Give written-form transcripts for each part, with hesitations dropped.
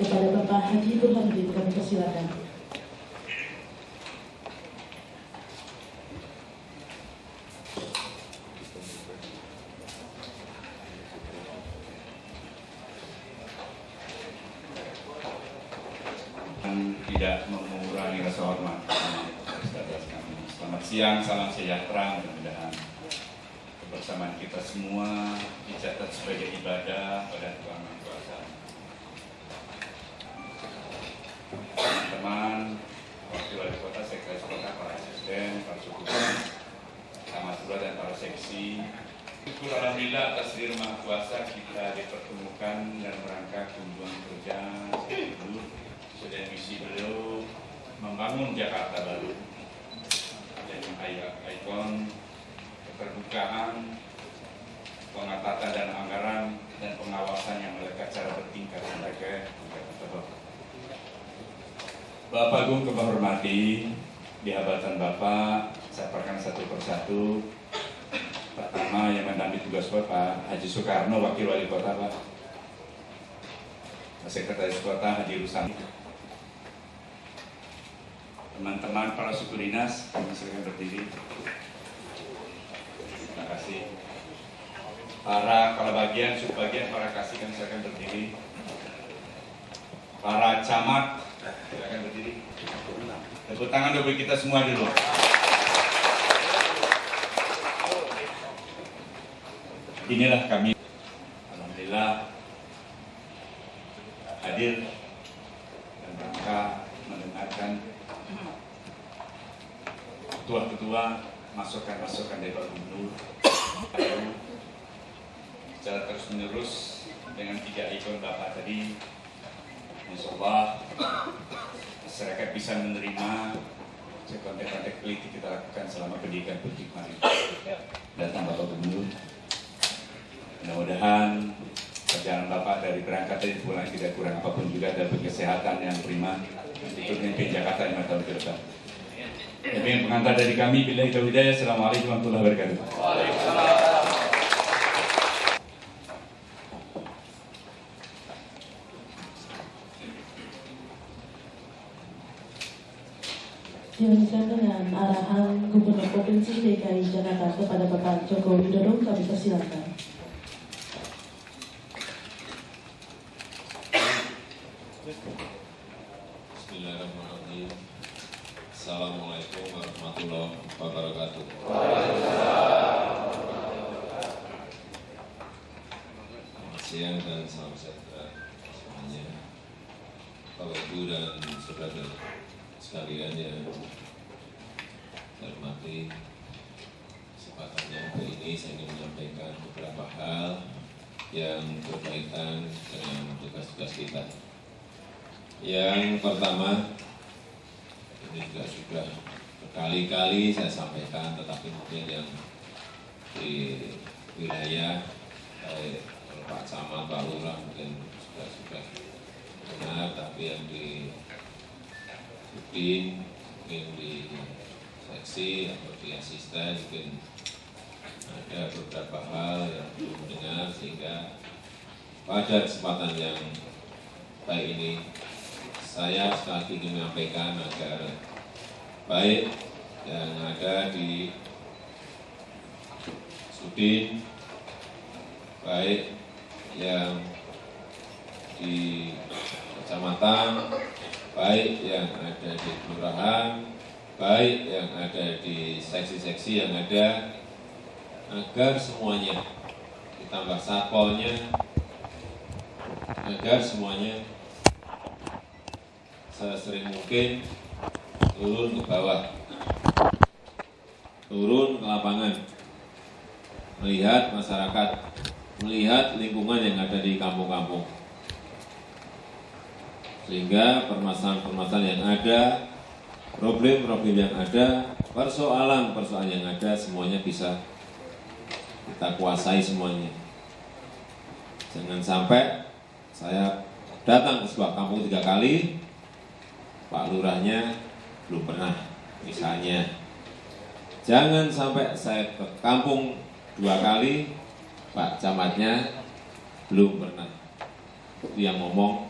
kepada Bapak Haji Burhanuddin, kami persilakan. Tidak mengurangi rasa hormat atas kami. Selamat siang, salam sejahtera, mudah-mudahan kebersamaan kita semua dicatat sebagai ibadah pada Tuhan Yang Maha Kuasa. Teman-teman, Wakil Wali Kota, Sekretaris Kota, para asisten, para suku, camat lurah dan para seksi. Syukur alhamdulillah atas diri Maha Kuasa kita dipertemukan dan rangka kunjungan kerja sudah misi beliau membangun Jakarta baru dengan ikon keterbukaan, pengatatan dan anggaran dan pengawasan yang melekat secara bertingkat sebagai Jakarta baru. Bapak Agung kami hormati, di hambatan Bapak saya perkenalkan satu persatu. Pertama yang mendampingi tugas Bapak Haji Soekarno, Wakil Wali Kota Pak, Sekretaris Kota Haji Rusani, teman-teman para suku dinas, kami silakan berdiri. Terima kasih. Para kepala bagian, subbagian, para kasih, kami silakan berdiri. Para camat, silakan berdiri. Tepuk tangan dulu kita semua dulu. Inilah kami, alhamdulillah hadir dan rangka mendengarkan ketua-ketua masukan-masukan dari Pak Gubernur secara terus-menerus dengan 3 ikon Bapak tadi. Insyaallah masyarakat bisa menerima kontek-kontek politik kita lakukan selama pendidikan politik kemarin. Datang Bapak Gubernur, mudah-mudahan perjalanan Bapak dari berangkat dari pulang tidak kurang apapun juga, dan kesehatan yang prima untuk memimpin Jakarta 5 tahun ke depan. Demikian pengantar dari kami. Billahi taufiq hidayah. Assalamualaikum warahmatullahi wabarakatuh. Waalaikumsalam. Dilanjutkan dengan arahan Gubernur Provinsi DKI Jakarta kepada Bapak Joko Widodo, kami persilakan. Bismillahirrahmanirrahim. Assalamualaikum warahmatullahi wabarakatuh. Selamat siang dan salam sejahtera semuanya. Bapak Ibu dan saudara sekalian yang saya hormati, kesempatannya hari ini saya ingin menyampaikan beberapa hal yang berkaitan dengan tugas-tugas kita. Yang pertama, ini juga sudah berkali-kali saya sampaikan, tetapi mungkin yang di wilayah baik Pak Camat, Pak Lurah mungkin sudah benar, tapi yang di Udin, mungkin di seksi atau di asisten mungkin ada beberapa hal yang belum mendengar, sehingga pada kesempatan yang baik ini saya sekali lagi ingin menyampaikan agar baik yang ada di Sudin, baik yang di kecamatan, baik yang ada di kelurahan, baik yang ada di seksi-seksi yang ada, agar semuanya ditambah satpolnya, agar semuanya sesering mungkin turun ke bawah, turun ke lapangan, melihat masyarakat, melihat lingkungan yang ada di kampung-kampung, sehingga permasalahan-permasalahan yang ada, problem-problem yang ada, persoalan-persoalan yang ada, semuanya bisa kita kuasai semuanya. Jangan sampai saya datang ke sebuah kampung 3 kali, Pak Lurahnya belum pernah, misalnya. Jangan sampai saya ke kampung 2 kali, Pak Camatnya belum pernah. Itu yang ngomong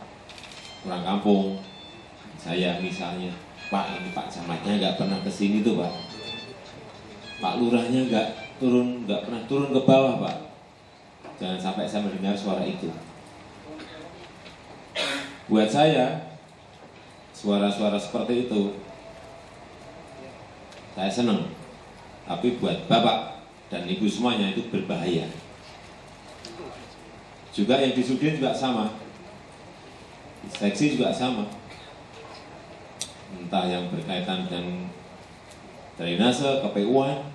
orang kampung. Saya misalnya, Pak, ini Pak Camatnya nggak pernah ke sini tuh Pak. Pak Lurahnya nggak pernah turun ke bawah Pak. Jangan sampai saya mendengar suara itu. Buat saya, suara-suara seperti itu, saya senang. Tapi buat Bapak dan Ibu semuanya itu berbahaya. Juga yang di Sudin juga sama. Seksi juga sama. Entah yang berkaitan dengan drainase, KPU-an,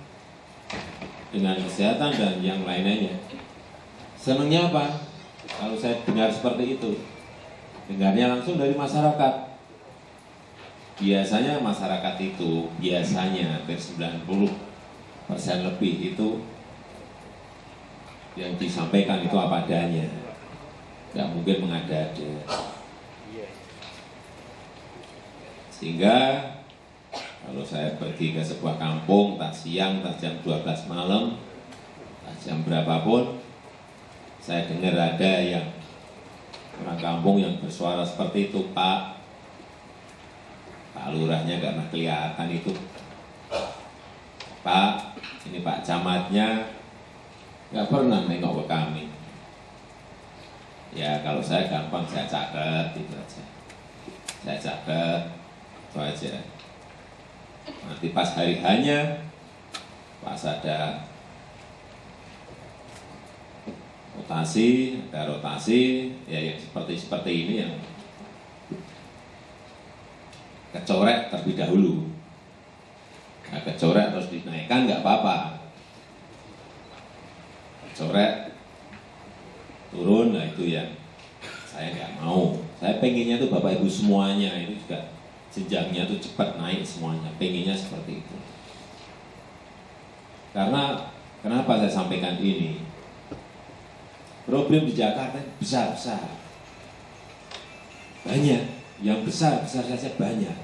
dengan kesehatan dan yang lain-lainnya. Senangnya apa? Kalau saya dengar seperti itu, dengarnya langsung dari masyarakat. Biasanya masyarakat itu, hampir 90% lebih itu yang disampaikan itu apa adanya. Nggak mungkin mengada-ada. Sehingga kalau saya pergi ke sebuah kampung, tak siang, tak jam 12 malam, tak jam berapapun, saya dengar ada yang orang kampung yang bersuara seperti itu, Pak Lurahnya nggak pernah kelihatan itu. Pak, ini Pak Camatnya nggak pernah nengok ke kami. Ya kalau saya gampang, saya catat itu aja. Saya catat, itu aja. Nanti pas hari hanya, pas ada rotasi, ya yang seperti ini yang kecoret terlebih dahulu. Nah, kecoret terus dinaikkan nggak apa-apa. Kecoret turun, nah itu yang saya nggak mau. Saya pengennya tuh Bapak Ibu semuanya itu juga jenjangnya tuh cepat naik semuanya. Pengennya seperti itu. Karena kenapa saya sampaikan ini? Problem di Jakarta besar-besar. Banyak. Yang besar-besar saja banyak.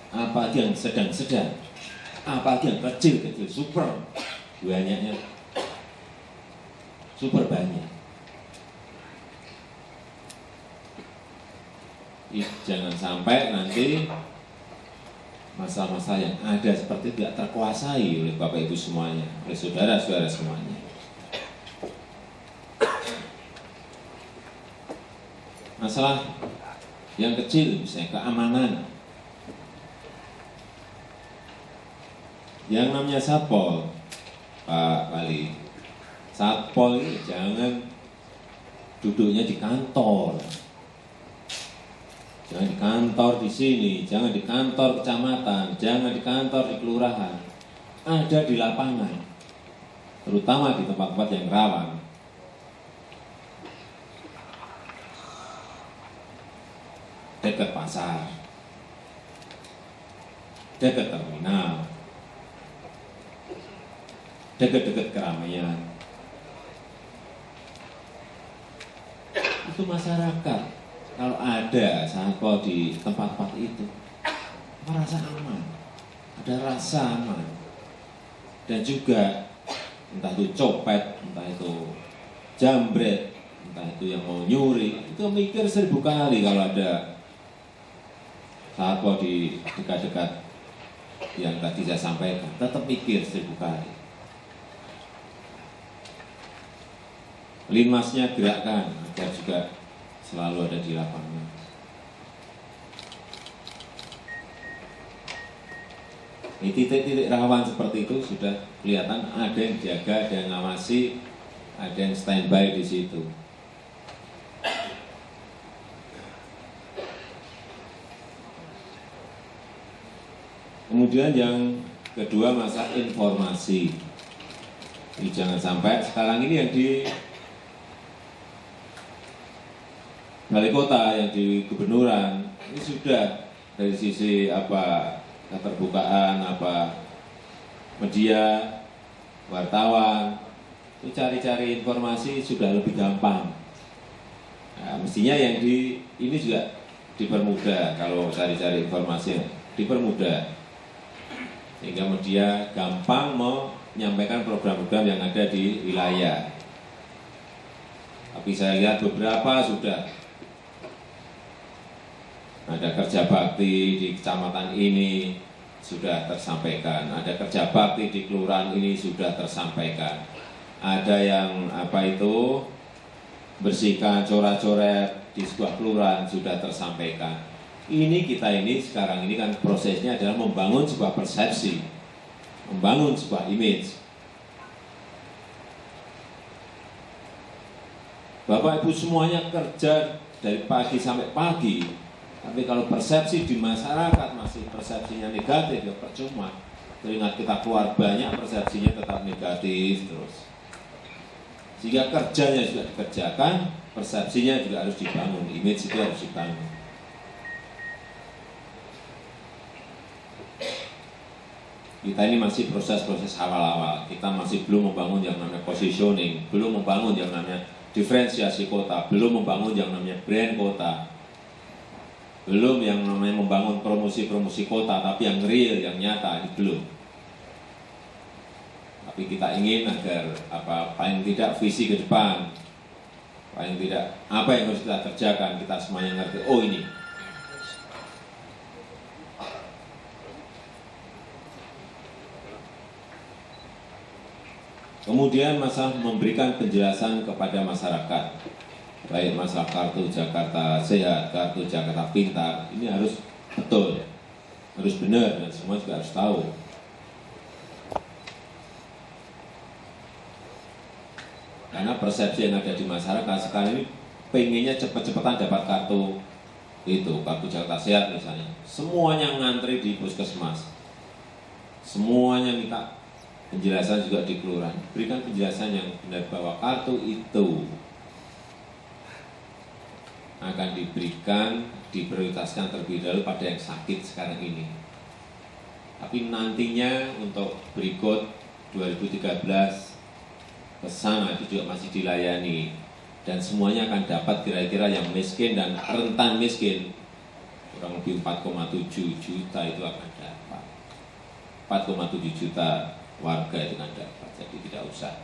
Apalagi yang sedang-sedang. Apalagi yang kecil-kecil. Super. Banyaknya. Super banyak. Jangan sampai nanti masa-masa yang ada seperti tidak terkuasai oleh Bapak Ibu semuanya. Oleh saudara-saudara semuanya. Masalah yang kecil, misalnya keamanan. Yang namanya Satpol, Pak Wali, Satpol ini jangan duduknya di kantor. Jangan di kantor di sini, jangan di kantor kecamatan, jangan di kantor di kelurahan. Ada di lapangan, terutama di tempat-tempat yang rawan. Dekat pasar, dekat terminal, dekat-dekat keramaian. Itu masyarakat, kalau ada satpol di tempat-tempat itu, merasa aman, ada rasa aman. Dan juga, entah itu copet, entah itu jambret, entah itu yang mau nyuri, itu mikir 1000 kali kalau ada satpol di dekat-dekat yang tadi saya sampaikan, tetap mikir 1000 kali. Linmasnya gerakkan agar juga selalu ada di lapangan. Di titik-titik rawan seperti itu sudah kelihatan ada yang jaga, ada yang ngawasi, ada yang standby di situ. Kemudian yang kedua masalah informasi. Jadi jangan sampai sekarang ini yang di Balai Kota, yang di Gubernuran, ini sudah dari sisi keterbukaan, media, wartawan, itu cari-cari informasi sudah lebih gampang. Nah, mestinya yang ini juga dipermudah, kalau cari-cari informasi dipermudah. Sehingga media gampang menyampaikan program-program yang ada di wilayah. Tapi saya lihat beberapa sudah Ada kerja bakti di kecamatan ini sudah tersampaikan, ada kerja bakti di kelurahan ini sudah tersampaikan. Ada yang bersihkan coret-coret di sebuah kelurahan sudah tersampaikan. Kita ini sekarang ini kan prosesnya adalah membangun sebuah persepsi, membangun sebuah image. Bapak Ibu semuanya kerja dari pagi sampai pagi, tapi kalau persepsi di masyarakat masih persepsinya negatif, ya percuma. Teringat kita keluar banyak, persepsinya tetap negatif terus. Sehingga kerjanya juga dikerjakan, persepsinya juga harus dibangun, image itu harus dibangun. Kita ini masih proses-proses awal-awal, kita masih belum membangun yang namanya positioning, belum membangun yang namanya diferensiasi kota, belum membangun yang namanya brand kota, belum yang namanya membangun promosi-promosi kota, tapi yang real, yang nyata, ini belum. Tapi kita ingin agar paling tidak visi ke depan, paling tidak apa yang harus kita kerjakan, kita semuanya ngerti, oh ini. Kemudian masalah memberikan penjelasan kepada masyarakat, baik masalah kartu Jakarta Sehat, kartu Jakarta Pintar, ini harus betul, harus benar, dan semua juga harus tahu. Karena persepsi yang ada di masyarakat sekarang ini pengennya cepat-cepatan dapat kartu itu, kartu Jakarta Sehat misalnya. Semuanya ngantri di puskesmas, semuanya minta penjelasan juga di kelurahan. Berikan penjelasan yang benar bahwa kartu itu akan diberikan, diprioritaskan terlebih dahulu pada yang sakit sekarang ini. Tapi nantinya untuk berikut 2013 ke sana itu juga masih dilayani, dan semuanya akan dapat kira-kira yang miskin dan rentan miskin. Kurang lebih 4,7 juta itu akan dapat. 4,7 juta warga itu kan dapat, jadi tidak usah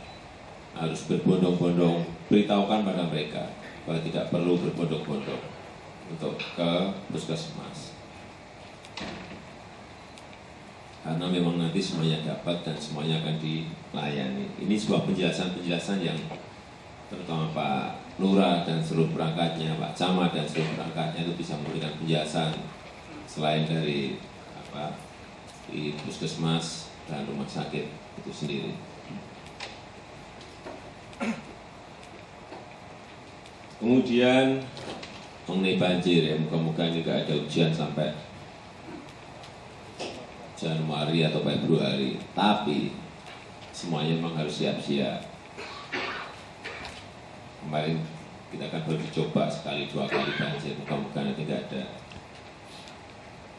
harus berbondong-bondong. Beritahukan pada mereka bahwa tidak perlu berbondong-bondong untuk ke puskesmas, karena memang nanti semuanya dapat dan semuanya akan dilayani. Ini sebuah penjelasan-penjelasan yang terutama Pak Lurah dan seluruh perangkatnya, Pak Camat dan seluruh perangkatnya itu bisa memberikan penjelasan selain dari di puskesmas dan rumah sakit itu sendiri. Kemudian mengenai banjir, ya muka-muka ini tidak ada hujan sampai Januari atau Februari, tapi semuanya memang harus siap-siap. Kemarin kita akan baru dicoba sekali 2 kali banjir, muka-muka nanti tidak ada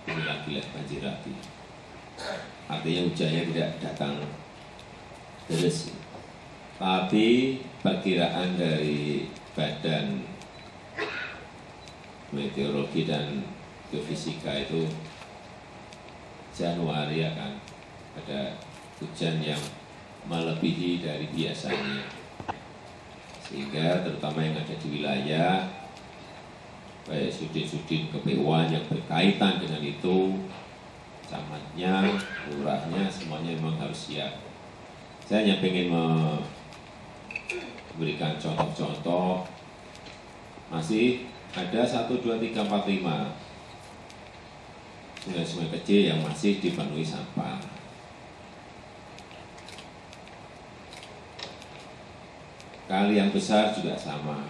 ini lagi banjir lagi. Artinya hujannya tidak datang terus. Tapi perkiraan dari Badan Meteorologi dan Geofisika itu Januari akan ada hujan yang melebihi dari biasanya. Sehingga terutama yang ada di wilayah baik sudin-sudin KPU-an yang berkaitan dengan itu, camatnya, lurahnya, semuanya memang harus siap. Saya hanya ingin memberikan contoh-contoh. Masih ada 1, 2, 3, 4, 5 sungai-sungai kecil yang masih dipenuhi sampah. Kali yang besar juga sama.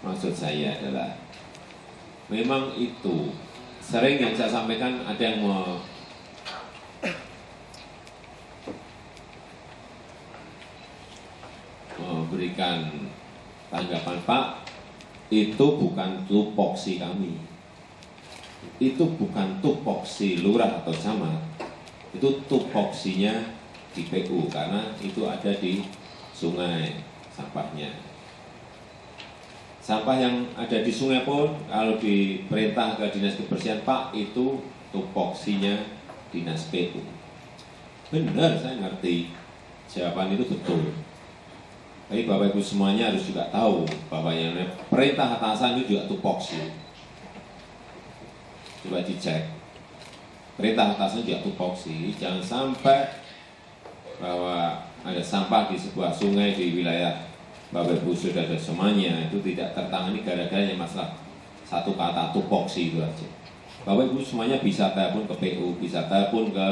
Maksud saya adalah memang itu sering yang saya sampaikan, ada yang memberikan tanggapan, Pak, itu bukan tupoksi kami, itu bukan tupoksi lurah atau camat, itu tupoksinya di PU, karena itu ada di sungai sampahnya. Sampah yang ada di sungai pun kalau diperintah ke Dinas Kebersihan, Pak, itu tupoksinya Dinas PU. Benar, saya ngerti jawaban itu betul. Tapi Bapak Ibu semuanya harus juga tahu bahwa yang perintah atasan itu juga tupoksi. Coba dicek. Perintah atasnya juga tupoksi, jangan sampai bahwa ada sampah di sebuah sungai di wilayah Bapak Ibu Saudara semuanya itu tidak tertangani gara-gara yang masalah satu kata tupoksi itu aja. Bapak Ibu semuanya bisa telepon ke PU, bisa telepon ke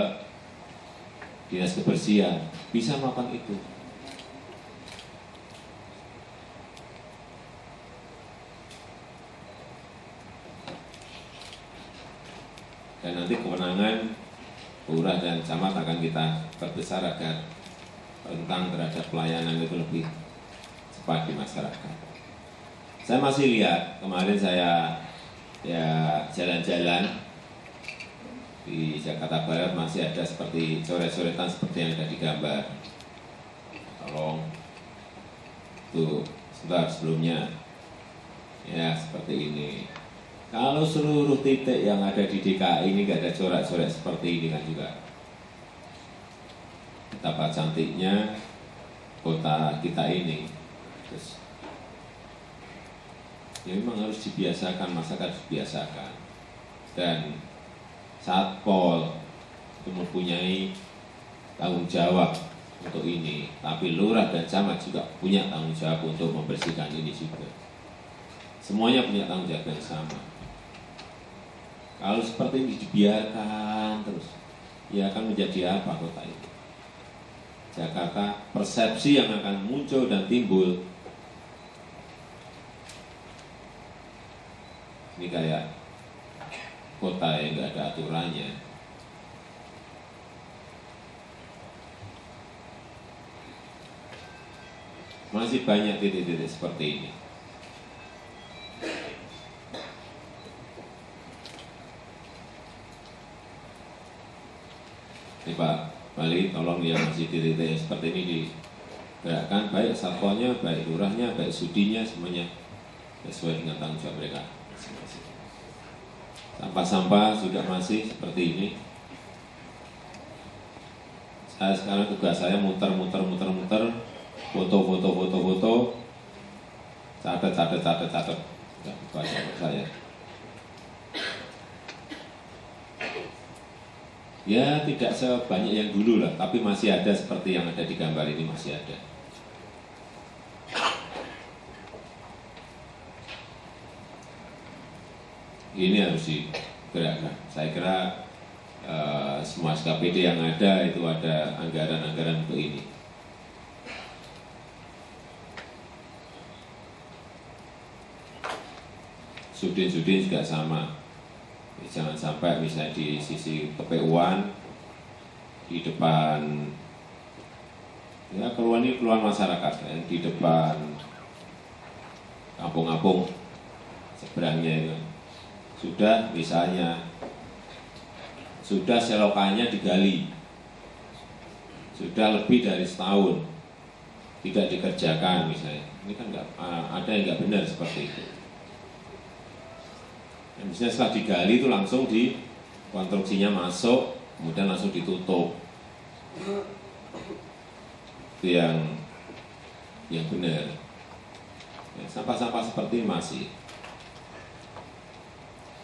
Dinas Kebersihan, bisa melakukan itu. Dan nanti kewenangan lurah dan camat akan kita perbesar agar rentang terhadap pelayanan itu lebih cepat di masyarakat. Saya masih lihat, kemarin saya ya jalan-jalan di Jakarta Barat masih ada seperti coret-coretan seperti yang ada di gambar. Tolong tuh sebentar sebelumnya ya seperti ini. Kalau seluruh titik yang ada di DKI ini nggak ada coret-coret seperti ini kan juga betapa cantiknya kota kita ini. Terus ya memang harus dibiasakan, masyarakat harus dibiasakan. Dan Satpol itu mempunyai tanggung jawab untuk ini, tapi lurah dan camat juga punya tanggung jawab untuk membersihkan ini juga. Semuanya punya tanggung jawab yang sama. Kalau seperti ini dibiarkan terus, ya akan menjadi apa kota ini? Jakarta, persepsi yang akan muncul dan timbul ini kayak kota yang nggak ada aturannya. Masih banyak titik-titik seperti ini. Ini Pak Bali, tolong yang masih titik-titik seperti ini digerakkan, baik satpolnya, baik lurahnya, baik sudinya, semuanya sesuai dengan tanggung jawab mereka. Sampah-sampah juga masih seperti ini. Saya sekarang tugas saya muter, foto, catat. Bukan saya. Ya tidak sebanyak yang dulu lah, tapi masih ada seperti yang ada di gambar ini, masih ada. Ini harus digerakkan. Saya kira semua SKPD yang ada itu ada anggaran-anggaran untuk ini. Sudin juga sama. Jangan sampai misalnya di sisi KPU-an, di depan ya keluhan masyarakat ya, di depan kampung-kampung seberangnya itu sudah misalnya sudah selokannya digali, sudah lebih dari setahun tidak dikerjakan misalnya, ini kan enggak, ada yang nggak benar seperti itu. Dan misalnya setelah digali itu langsung di konstruksinya masuk, kemudian langsung ditutup. Itu yang benar. Ya, sampah-sampah seperti ini masih.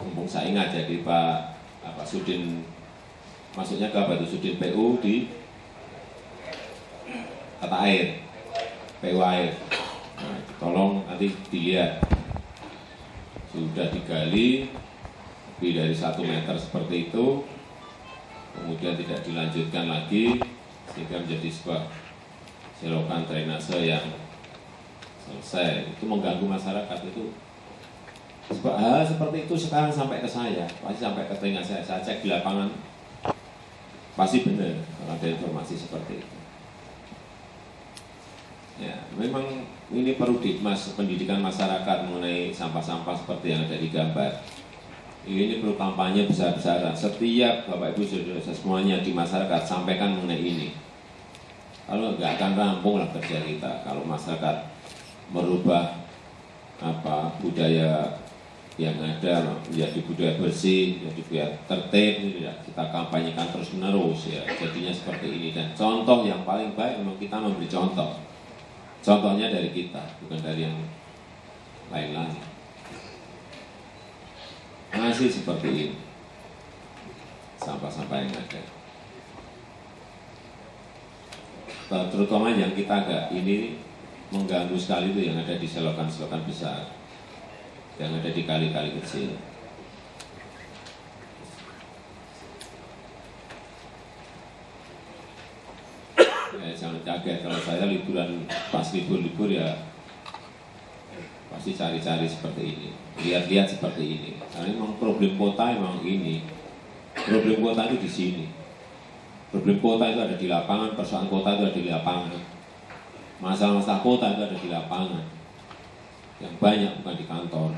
Mumpung saya ingat jadi Pak Sudin, maksudnya ke apa itu Sudin PU di tata air, PU air. Nah, tolong nanti dilihat. Sudah digali lebih dari 1 meter seperti itu, kemudian tidak dilanjutkan lagi sehingga menjadi sebuah selokan drainase yang selesai. Itu mengganggu masyarakat. Itu hal seperti itu sekarang sampai ke saya, pasti sampai ke telinga saya cek di lapangan pasti benar kalau ada informasi seperti itu. Ya, memang ini perlu dikemas pendidikan masyarakat mengenai sampah-sampah seperti yang ada di gambar. Ini perlu kampanye besar-besaran. Setiap Bapak Ibu Saudara semuanya di masyarakat sampaikan mengenai ini. Kalau nggak akan rampung lah kerja kita. Kalau masyarakat merubah budaya yang ada menjadi budaya bersih, menjadi budaya tertib, ya, kita kampanyekan terus-menerus ya. Jadinya seperti ini. Dan contoh yang paling baik memang kita memberi contoh. Contohnya dari kita, bukan dari yang lain-lain. Masih seperti ini. sampah-sampah yang ada. Terutama yang kita agak ini mengganggu sekali itu yang ada di selokan-selokan besar, yang ada di kali-kali kecil. Jangan kaget kalau saya liburan, pas libur-libur ya pasti cari-cari seperti ini, lihat-lihat seperti ini. Karena memang problem kota memang ini, problem kota itu di sini. Problem kota itu ada di lapangan, persoalan kota itu ada di lapangan. Masalah-masalah kota itu ada di lapangan. Yang banyak bukan di kantor.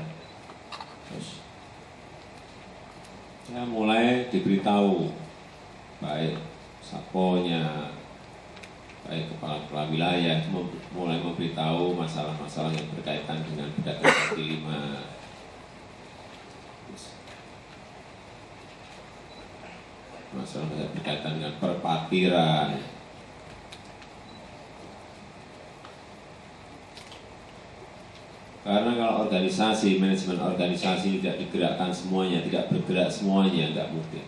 Terus saya mulai diberitahu, baik Satponya, baik kepala wilayah, mulai memberitahu masalah-masalah yang berkaitan dengan pedagang kaki lima. Masalah yang berkaitan dengan perparkiran. Karena kalau organisasi, manajemen organisasi tidak digerakkan semuanya, tidak bergerak semuanya, nggak mungkin.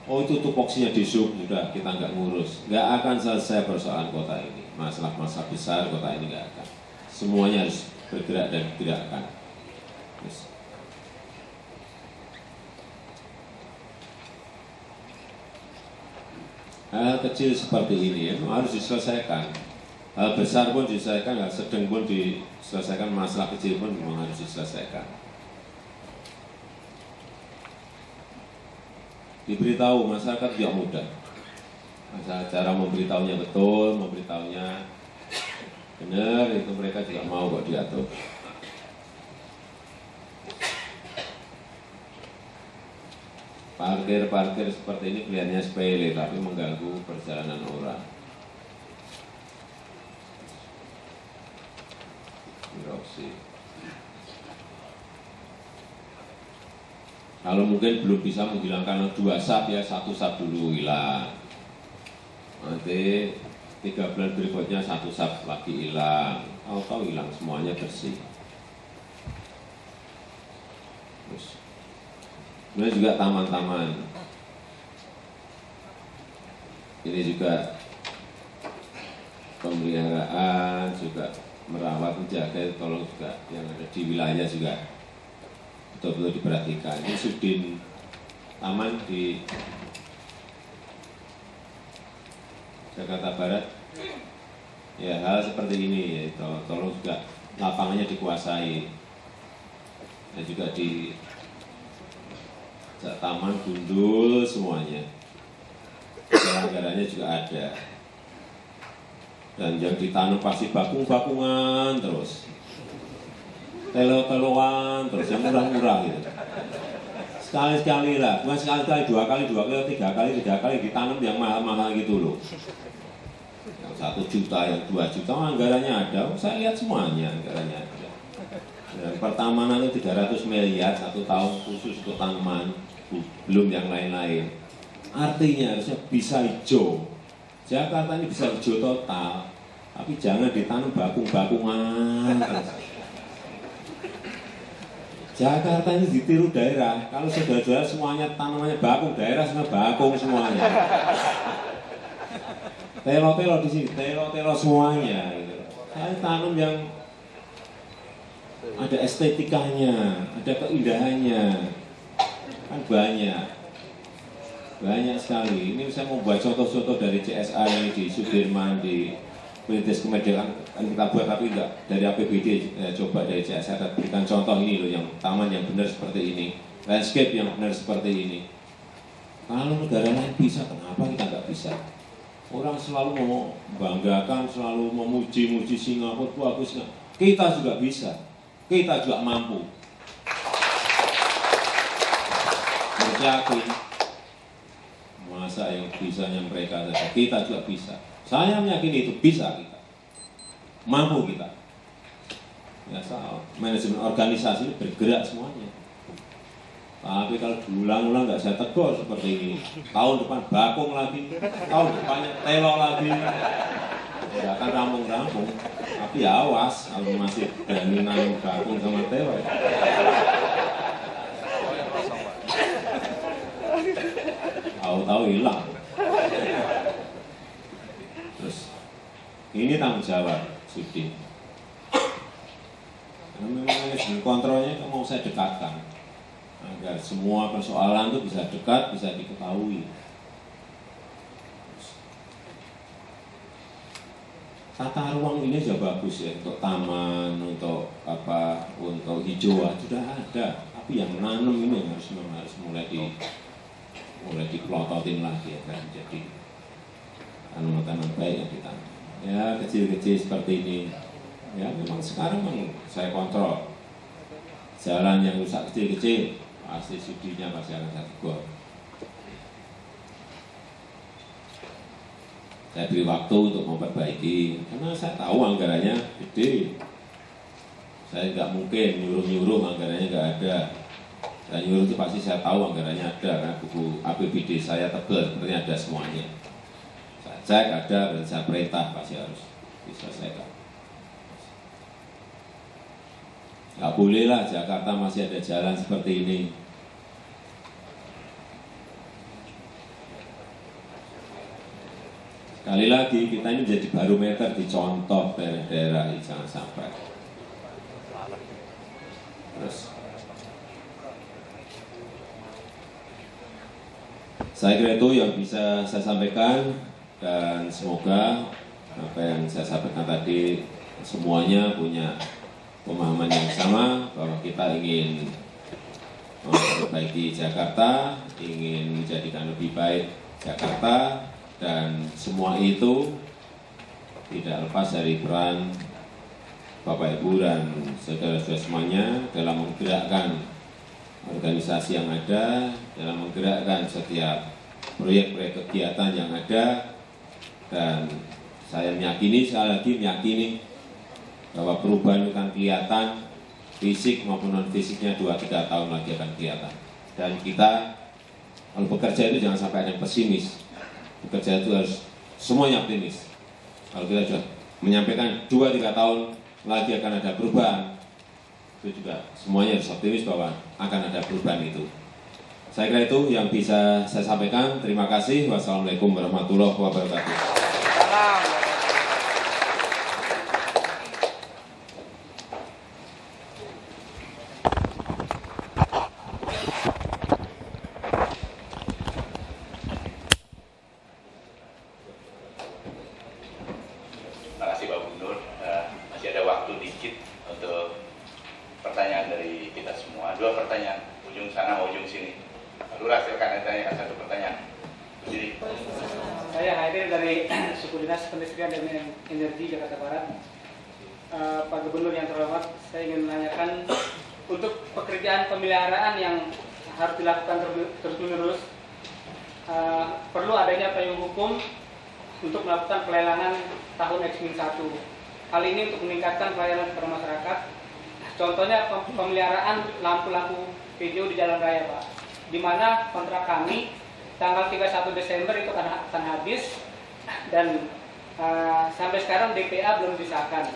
Oh itu tupoksinya di sub, sudah kita nggak ngurus. Nggak akan selesai persoalan kota ini. Masalah-masalah besar kota ini nggak akan. Semuanya harus bergerak dan digerakkan. Terus. Hal kecil seperti ini itu harus diselesaikan. Hal besar pun diselesaikan, hal sedang pun diselesaikan, masalah kecil pun memang harus diselesaikan. Diberitahu masyarakat juga mudah. Masalah cara memberitahunya betul, memberitahunya benar, itu mereka juga mau kok diatur. Parkir seperti ini kelihatannya sepele, tapi mengganggu perjalanan orang. Birokrasi. Kalau mungkin belum bisa menghilangkan 2 sap ya, 1 sap dulu hilang. Nanti 3 bulan berikutnya 1 sap lagi hilang. Tahu-tahu hilang semuanya bersih. Terus. Kemudian juga taman-taman. Ini juga pemeliharaan, juga merawat, menjaga, tolong juga yang ada di wilayah juga betul-betul diperhatikan. Ini Sudin Taman di Jakarta Barat. Ya hal seperti ini, ya, tolong juga lapangannya dikuasai. Dan juga di taman gundul semuanya, anggarannya juga ada, dan yang ditanam pasti bakung-bakungan terus, telo-teloan terus, yang murah-murah gitu. Sekali-sekali lah, bukan sekali-sekali, 2 kali, 3 kali ditanam yang mahal-mahal gitu loh. Yang 1 juta, yang 2 juta, anggarannya ada, saya lihat semuanya anggarannya ada. Dan pertamanan itu 300 miliar 1 tahun khusus untuk tanaman, belum yang lain-lain. Artinya harusnya bisa hijau. Jakarta ini bisa hijau total, tapi jangan ditanam bakung-bakungan. Jakarta ini ditiru daerah. Kalau saudara-saudara semuanya tanamannya bakung, daerah semua bakung semuanya. Telo-telo di sini, telo-telo semuanya. Gitu. Saya tanam yang ada estetikanya, ada keindahannya. Kan banyak sekali. Ini saya mau buat contoh-contoh dari CSA ini di Sudirman, di Perintis Kemerdekaan kan kita buat, tapi enggak dari APBD, coba dari CSA kita berikan contoh ini loh, yang taman yang benar seperti ini, landscape yang benar seperti ini. Kalau negara lain bisa, kenapa kita nggak bisa? Orang selalu mau membanggakan, selalu memuji-muji Singapura, bagus nggak? Kita juga bisa, kita juga mampu. Yakin masa yang bisanya mereka saja, kita juga bisa. Saya meyakini itu bisa kita, mampu kita. Ya soal manajemen organisasi ini bergerak semuanya. Tapi kalau diulang-ulang nggak saya tegur seperti ini. Tahun depan bakung lagi, tahun depannya telo lagi. Nggak akan rampung-rampung. Tapi ya awas kalau masih berani nanam bakung sama telo. tahu hilang. Terus ini tanggung jawab Sudin. Karena memang manajemen kontrolnya itu mau saya dekatkan agar semua persoalan itu bisa dekat, bisa diketahui. Tata ruang ini sudah bagus ya, untuk taman, untuk apa, untuk hijauan sudah ada. Tapi yang menanam ini harus mulai dipelototin lagi agar menjadi tanaman-tanaman baik yang ditanam. Ya kecil-kecil seperti ini. Ya memang sekarang saya kontrol. Jalan yang rusak kecil-kecil, pasti Sudinya pasti akan saya tegur. Saya beri waktu untuk memperbaiki, karena saya tahu anggarannya gede. Saya nggak mungkin nyuruh-nyuruh anggarannya nggak ada. Dan nyuruh itu pasti saya tahu anggarannya ada, karena buku APBD saya tebal, sepertinya ada semuanya. Saya cek ada dan saya perintah pasti harus diselesaikan. Nggak bolehlah Jakarta masih ada jalan seperti ini. Sekali lagi kita ini menjadi barometer, dicontoh daerah-daerah ini, jangan sampai. Terus saya kira itu yang bisa saya sampaikan, dan semoga apa yang saya sampaikan tadi semuanya punya pemahaman yang sama bahwa kita ingin memperbaiki Jakarta, ingin menjadikan lebih baik Jakarta. Dan semua itu tidak lepas dari peran Bapak Ibu dan saudara-saudara semuanya dalam menggerakkan organisasi yang ada, dalam menggerakkan setiap proyek-proyek kegiatan yang ada. Dan saya meyakini, sekali lagi meyakini bahwa perubahan itu akan kelihatan, fisik maupun non-fisiknya 2-3 tahun lagi akan kelihatan. Dan kita kalau bekerja itu jangan sampai ada yang pesimis. Bekerja itu harus semuanya optimis. Kalau kita sudah menyampaikan 2-3 tahun lagi akan ada perubahan, itu juga semuanya harus optimis bahwa akan ada perubahan itu. Saya kira itu yang bisa saya sampaikan. Terima kasih. Wassalamualaikum warahmatullahi wabarakatuh. Saya hadir dari Suku Dinas Pendistrian dan Energi Jakarta Barat. Pak Gubernur yang terhormat, saya ingin menanyakan untuk pekerjaan pemeliharaan yang harus dilakukan terus-menerus, perlu adanya payung hukum untuk melakukan pelelangan tahun X-1. Hal ini untuk meningkatkan pelayanan kepada masyarakat. Contohnya pemeliharaan lampu-lampu hijau di jalan raya, Pak, di mana kontrak kami tanggal 31 Desember itu akan habis, dan sampai sekarang DPA belum disahkan.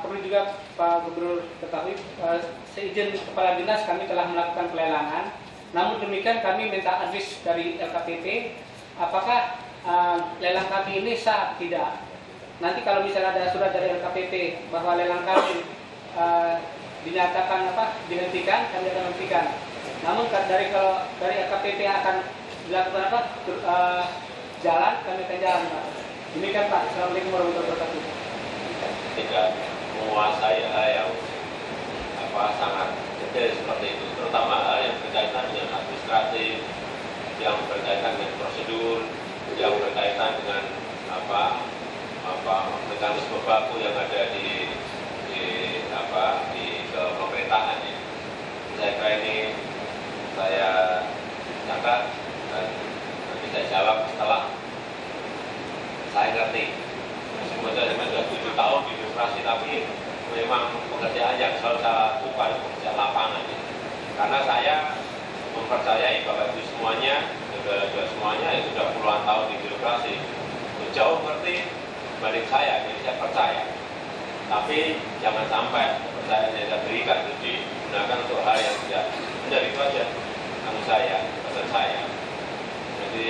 Perlu juga Pak Gubernur ketahui, seizin Kepala Dinas kami telah melakukan pelelangan. Namun demikian kami minta advis dari LKPP, apakah lelang kami ini sah tidak. Nanti kalau misalnya ada surat dari LKPP bahwa lelang kami dinyatakan dihentikan, kami akan hentikan. Namun kalau dari LKPP akan dilakukan jalan, kami akan jalan, Pak. Demikian, Pak. Assalamualaikum warahmatullahi wabarakatuh. Tidak menguasai hal yang sangat detail seperti itu, terutama hal yang berkaitan dengan administratif, yang berkaitan dengan prosedur, yang berkaitan dengan mekanisme baku yang ada di pemerintahan ini. Saya kira ini saya catat dan nanti saya jawab setelah saya ngerti. Sebenarnya sudah 7 tahun di birokrasi, tapi memang pekerjaan yang selalu saya lakukan pekerjaan lapangan. Karena saya mempercayai Bapak Ibu semuanya, saudara-saudara semuanya yang sudah puluhan tahun di birokrasi, jauh ngerti dibanding saya, jadi saya percaya. Tapi jangan sampai kepercayaan yang saya berikan itu digunakan untuk hal yang tidak benar. Itu aja tanggung saya, pesan saya. Jadi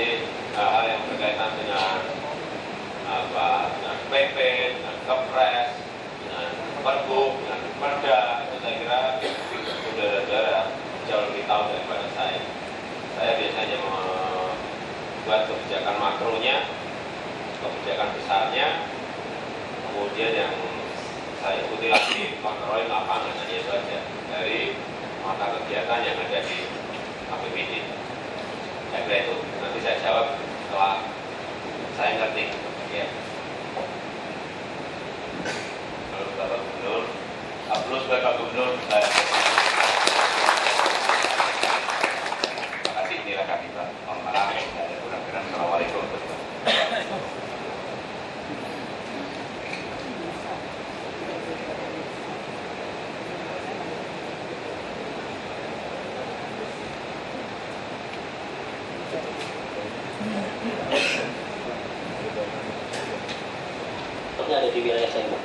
kebijakan makronya, kebijakan besarnya, kemudian yang saya ikuti lagi kontrol lapangan, hanya itu saja dari mata kegiatan yang ada di APBD. Saya kira itu, nanti saya jawab setelah saya ngerti. Ya. Halo Bapak Gubernur, aplaus Bapak Gubernur. Terima kasih, inilah kami Pak. Mohon maaf, ada kurang-kurang. Assalamualaikum. Ada di wilayah saya, Pak.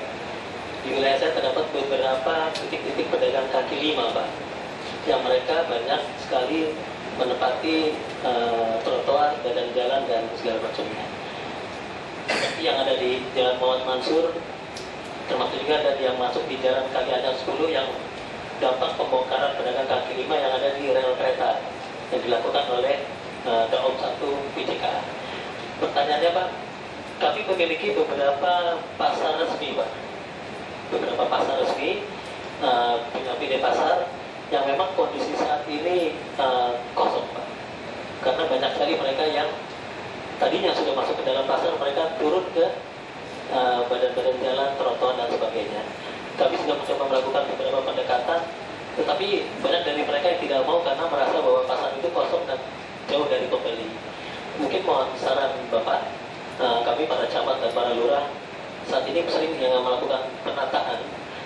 Di wilayah saya terdapat beberapa titik-titik pedagang kaki lima, Pak, yang mereka banyak sekali menempati trotoar, badan jalan dan segala macamnya. Yang ada di Jalan Muhammad Mansur, termasuk juga ada yang masuk di Jalan Kali Ajang 10 yang dampak pembongkaran pedagang kaki lima yang ada di rel kereta yang dilakukan oleh Daob 1 PJKA. Pertanyaannya, Pak, kami memiliki beberapa pasar resmi, Pak. Beberapa pasar resmi, punya pilihan pasar yang memang kondisi saat ini kosong, Pak. Karena banyak sekali mereka yang tadinya sudah masuk ke dalam pasar, mereka turun ke badan-badan jalan, trotoar dan sebagainya. Kami sudah mencoba melakukan beberapa pendekatan, tetapi banyak dari mereka yang tidak mau karena merasa bahwa pasar itu kosong dan jauh dari pembeli. Mungkin mohon saran Bapak. Kami para camat dan para lurah saat ini sering yang melakukan penataan,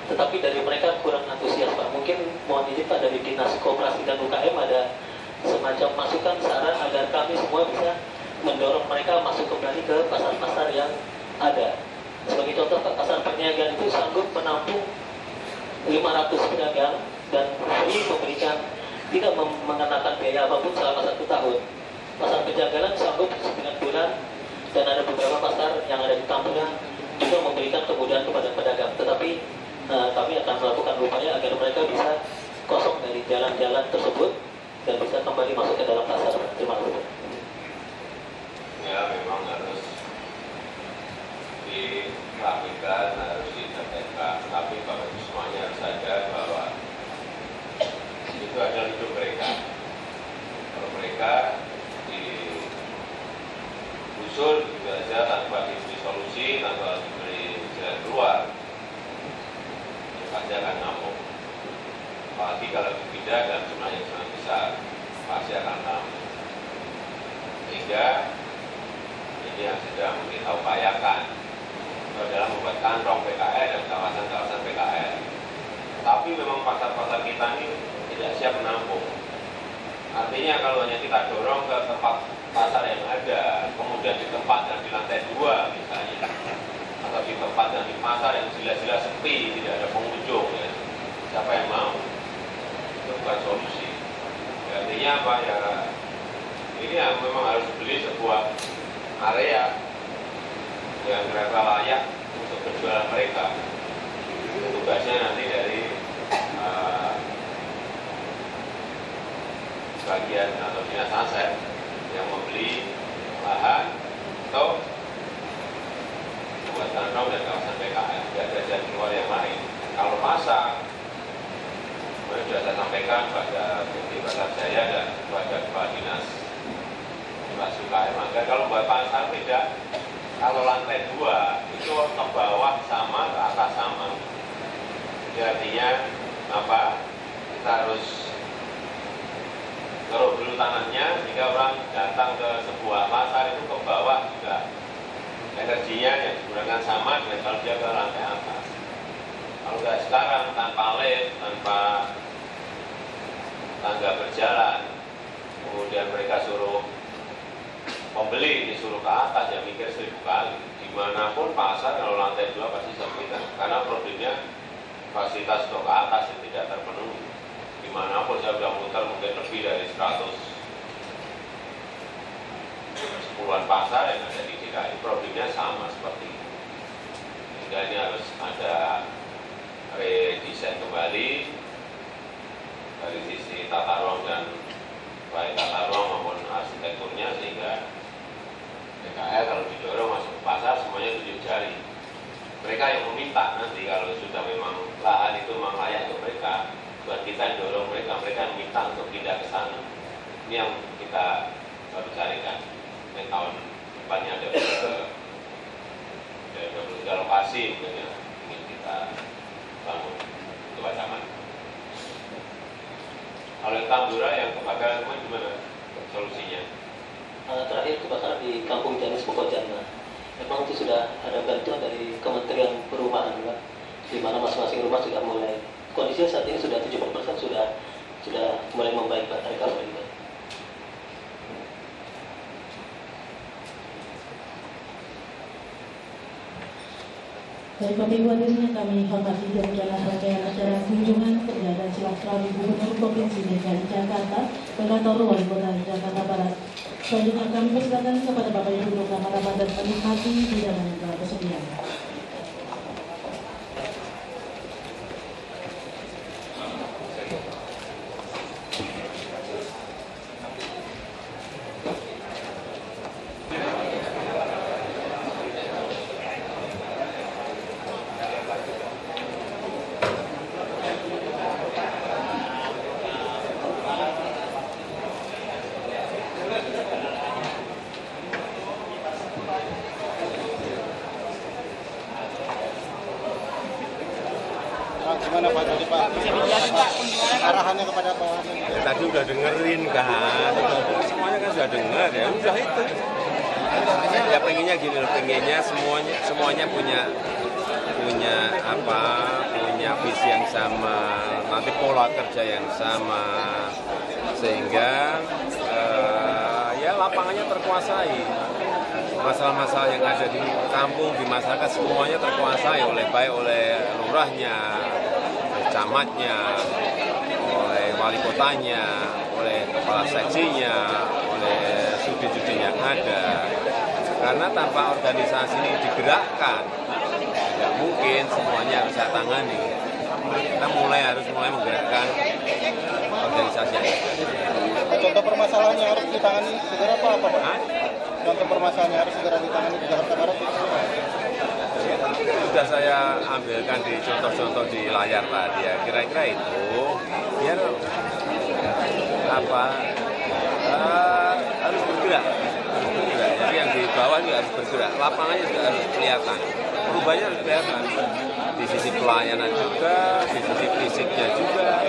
tetapi dari mereka kurang antusias, Pak. Mungkin mohon izin Pak, dari Dinas Koperasi dan UKM ada semacam masukan saran agar kami semua bisa mendorong mereka masuk kembali ke pasar-pasar yang ada. Sebagai contoh, Pak, pasar perniagaan itu sanggup menampung 500 pedagang dan free memberikan, tidak mengenakan biaya apapun selama 1 tahun. Pasar penjagalan sanggup 9 bulan. Dan ada beberapa pasar yang ada di Tampungan juga memberikan kemudahan kepada pedagang. Tetapi kami akan melakukan upaya agar mereka bisa kosong dari jalan-jalan tersebut dan bisa kembali masuk ke dalam pasar. Terima kasih. Ya, memang harus dilakukan, harus ditetapkan. Tapi Bapak Ibu semuanya harus sadar bahwa itu adalah hidup mereka. Kalau mereka digusur gitu aja tanpa diberi solusi, tanpa diberi jalan keluar, ya pasti akan ngamuk. Apalagi kalau dipindah dan jumlahnya sangat besar, pasti akan ngamuk. Sehingga ini yang sedang kita upayakan adalah membuat kantong PKL dan kawasan-kawasan PKL. Tapi memang pasar-pasar kita ini tidak siap menampung. Artinya kalau hanya kita dorong ke tempat pasar yang ada, kemudian ditempatkan di lantai 2 misalnya, atau ditempatkan di pasar yang jelas-jelas sepi, tidak ada pengunjung, ya, siapa yang mau? Itu bukan solusi. Ya, artinya apa ya? Ini ya, memang harus beli sebuah area yang kira-kira layak untuk berjualan mereka. Itu tugasnya nanti dari bagian atau dinas aset yang membeli lahan atau buat kantong dan kawasan PKL. Tidak ada jalan keluar yang lain. Kalau pasar, sudah saya sampaikan pada Bukti Pasar Jaya dan pada Kepala Dinas UKM agar kalau buat pasar tidak, kalau lantai 2 itu ke bawah sama, ke atas sama. Jadi artinya apa? Kita harus taruh dulu tangannya, jika orang datang ke sebuah pasar itu ke bawah juga energinya yang digunakan sama dengan kalau dia ke lantai atas. Kalau nggak sekarang tanpa lift, tanpa tangga berjalan, kemudian mereka suruh pembeli disuruh ke atas, ya mikir 1000 kali. Dimanapun pasar kalau lantai 2 pasti sepi, karena problemnya fasilitas untuk ke atas yang tidak terpenuhi. Dimanapun saya sudah muter mungkin lebih dari 10-an pasar yang ada di DKI, problemnya sama seperti ini. Sehingga ini harus ada redesain kembali dari sisi tata ruang dan baik tata ruang maupun arsitekturnya, sehingga PKL kalau didorong masuk ke pasar semuanya tunjuk jari. Mereka yang meminta nanti kalau sudah memang lahan itu memang layak untuk mereka, buat kita yang dorong mereka, mereka yang minta untuk pindah ke sana. Ini yang kita baru carikan. Dan tahun depannya ada 23 lokasi mungkin yang ingin kita bangun untuk ancaman. Kalau yang Tambora yang kebakaran semua gimana solusinya? Terakhir kebakaran di Kampung Janis Pokojana. Memang itu sudah ada bantuan dari Kementerian Perumahan, Pak, di mana masing-masing rumah sudah mulai, kondisinya saat ini sudah 70% sudah mulai membaik, Pak, recovery, Pak. Dari Bapak Ibu hadirin yang kami hormati, dalam rangkaian acara kunjungan kerja dan silaturahmi Gubernur Provinsi DKI Jakarta ke kantor Wali Kota Jakarta Barat. Selanjutnya kami persilakan kepada Bapak Ibu untuk kamar-kamar dan menikmati hidangan yang telah tersedia. Gimana Pak tadi Pak? Arahannya kepada Pak. Ya, tadi udah dengerin kan, semuanya kan sudah dengar ya, udah itu. Ya pengennya gini loh, pengennya semuanya punya visi yang sama, nanti pola kerja yang sama, sehingga ya lapangannya terkuasai. Masalah-masalah yang ada di kampung, di masyarakat semuanya terkuasai baik oleh lurahnya, oleh camatnya, oleh wali kotanya, oleh kepala seksinya, oleh sudi-sudi yang ada. Karena tanpa organisasi ini digerakkan, tidak mungkin semuanya bisa tangani. Kita harus mulai menggerakkan organisasi yang ada. Contoh permasalahannya harus ditangani segera apa Pak? Contoh permasalahannya harus segera ditangani di Jakarta Barat itu sudah saya ambilkan di contoh-contoh di layar tadi ya, kira-kira itu biar harus bergerak. Jadi yang di bawah juga harus bergerak, lapangannya juga harus kelihatan, perubahannya harus kelihatan di sisi pelayanan juga, di sisi fisiknya juga.